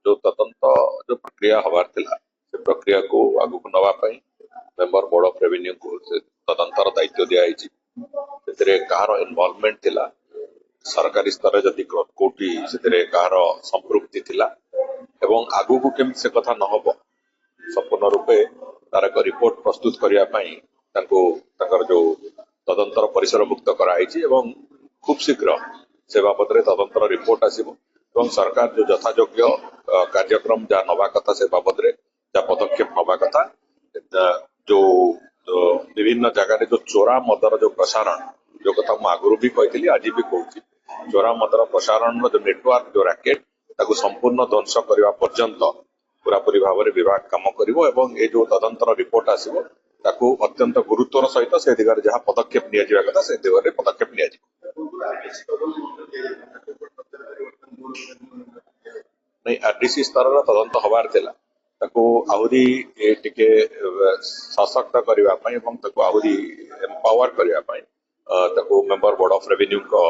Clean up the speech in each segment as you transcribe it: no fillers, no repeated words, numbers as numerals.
जो तदंत जो प्रक्रिया हबार थिला से प्रक्रिया को आगु को नवा पई मेंबर बोर्ड ऑफ रेवेन्यू को से तदंतर दायित्व दिया आइछि सेतरे कहार इन्वॉल्वमेंट थिला सरकारी स्तर जदि कोटी सेतरे कहार संपृक्ति थिला एवं आगु को केम से कथा न हबो संपूर्ण रूपे तार एक रिपोर्ट प्रस्तुत करिया पई तांको तांकर जो तदंतर परिसर मुक्त कराइछि एवं खूब शीघ्र से बाबद रे तदंतर रिपोर्ट आसीबो एवं सरकार जो यथायोग्य कार्यक्रम जा नवा कथा से बाबद रे जा पदक्षेप नवा कथा जो विभिन्न जगह जो चोरा मदर जो प्रसारण जो कथा मु आगुरु भी कहथिली आज भी कहूची चोरा मदर प्रसारण जो नेटवर्क जो रैकेट ताको संपूर्ण ध्वंस करबा पर्यंत पूरापूरी भाव में विभाग काम करिवो एवं ए जो तदंतर रिपोर्ट आसीबो ताको अत्यंत गुरुत्वर सहित से दिगरे जहाँ पदक्षेप निया जिबा कथा से दिगरे पदक्षेप निया नहीं आरडीसी स्तर तदंत हबार थिला ताको आहुरी टिके सशक्त करबा पई एवं ताको आहुरी एम्पावर करबा पई ताको मेंबर बोर्ड ऑफ रेवेन्यू को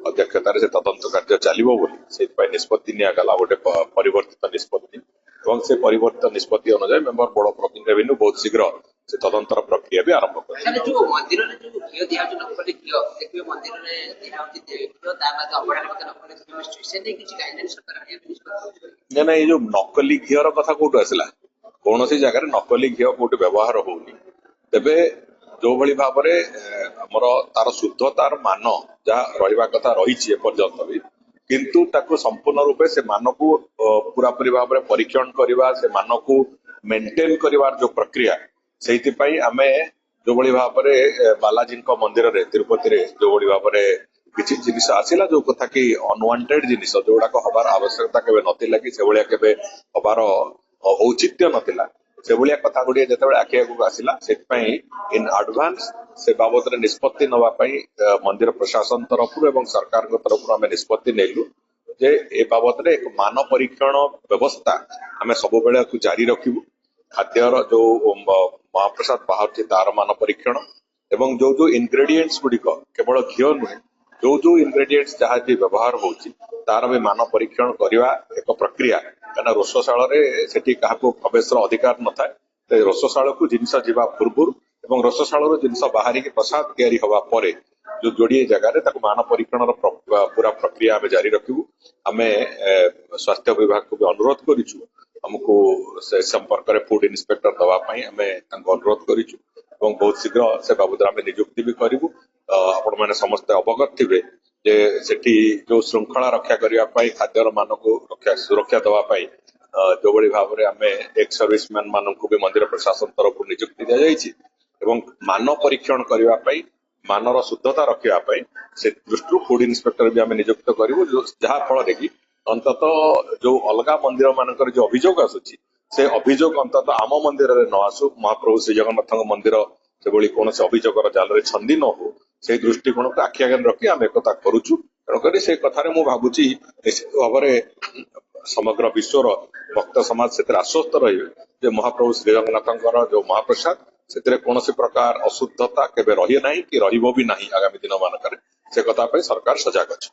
अध्यक्षतार से तदंत कार्य चलिबो बोली से निष्पत्ति निया गला गोटे परिवर्तित निष्पत्ति एवं से परिवर्तित निष्पत्ति अनुसार मेंबर बोर्ड ऑफ रेवेन्यू बहुत शीघ्र से तदंतर प्रक्रिया भी आरंभ कर जो मंदिर रे जो घियो दिया जो नकली घियो देखिए मंदिर रे दिया होती घियो ता बाद अबड़ा मत नकली केमिस्ट्री से नहीं किछि गाइडेंस सरकार ना ये जो नकली घियर कथा कोठु आसला कौन सी जगह नकली घियो कोठु व्यवहार होउनी तबे जो भली भाव रे हमर तार शुद्धतार मान जहाँ रहिबा कथा रहिछि पर्यंत भी किंतु ताको संपूर्ण रूपे से मान को पूरापूरी भाव में परीक्षण करवा से मान को मेंटेन करिवार जो प्रक्रिया सेति पई आमे जो भली भाव में बालाजी मंदिर रे तिरुपति रे जो भली भाव में किछि जिनिस आसिला जो कथा कि अनवांटेड जिनिस जोडा को हबार आवश्यकता केबे नथिला कि से भलिया केबे हबार औचित्य नथिला से भलिया कथा गुडी जेतेबेले आखि आगु आसिला सेति पई इन एडवांस से बाबद रे निष्पत्ति नवा पई मंदिर प्रशासन तरफ एवं सरकार को तरफ आमे निष्पत्ति नेलु जे ए बाबद रे एक मान परीक्षण व्यवस्था आमे सब बेले को जारी रखिबु खाद्यर जो महाप्रसाद बाहर तार मान परीक्षण एवं जो जो इनग्रेडिएंट्स गुड़िक केवल घी नुहे जो जो इनग्रेडिएंट्स जहाँ भी व्यवहार होची तार भी मान परीक्षण करवा एक प्रक्रिया कहना रोषशाला से प्रवेश अधिकार न थाए रोषशाला को जिनस जीवा पूर्व एवं रोषशाला जिनस बाहर प्रसाद तैयारी हवा पर जो जोड़े जगह मान परीक्षण पूरा प्रक्रिया आम जारी रखू आम स्वास्थ्य विभाग को भी अनुरोध करूँ हमको से संपर्क में फूड इन्स्पेक्टर दवाई आम अनुरोध करूँ बहुत शीघ्र से बाबद आम नियुक्ति भी करूँ आपण मैंने समस्ते अवगत थे जे सेठी जो श्रृंखला रक्षा करने खाद्यर मान को सुरक्षा दवाई जो बड़ी भाव में आम एक्स सर्विसमैन मान को भी मंदिर प्रशासन तरफ नियुक्ति दि जाइए मान परीक्षण करने मानर शुद्धता रखापी से दृष्टि फूड इन्स्पेक्टर भी आम नियुक्त करूँ जहाँ फल कि अंतत जो अलग मंदिर मानकर जो अभियोग आसूची से अभियोग अंतत आम मंदिर में न आसू महाप्रभु श्री जगन्नाथ मंदिर से भली कौन से अभियोगर जाल छंदी न हो से दृष्टिकोण को आखि आगे रखी आम एक करुचु तेणुक से कथार मु भावुची निश्चित भाव में समग्र विश्वर भक्त समाज से आश्वस्त रहे महाप्रभु श्री जगन्नाथ जो महाप्रसाद से कौन प्रकार अशुद्धता केबे रही ना कि रहिबो भी नहीं आगामी दिन मानक से कथा सरकार सजग अच्छे।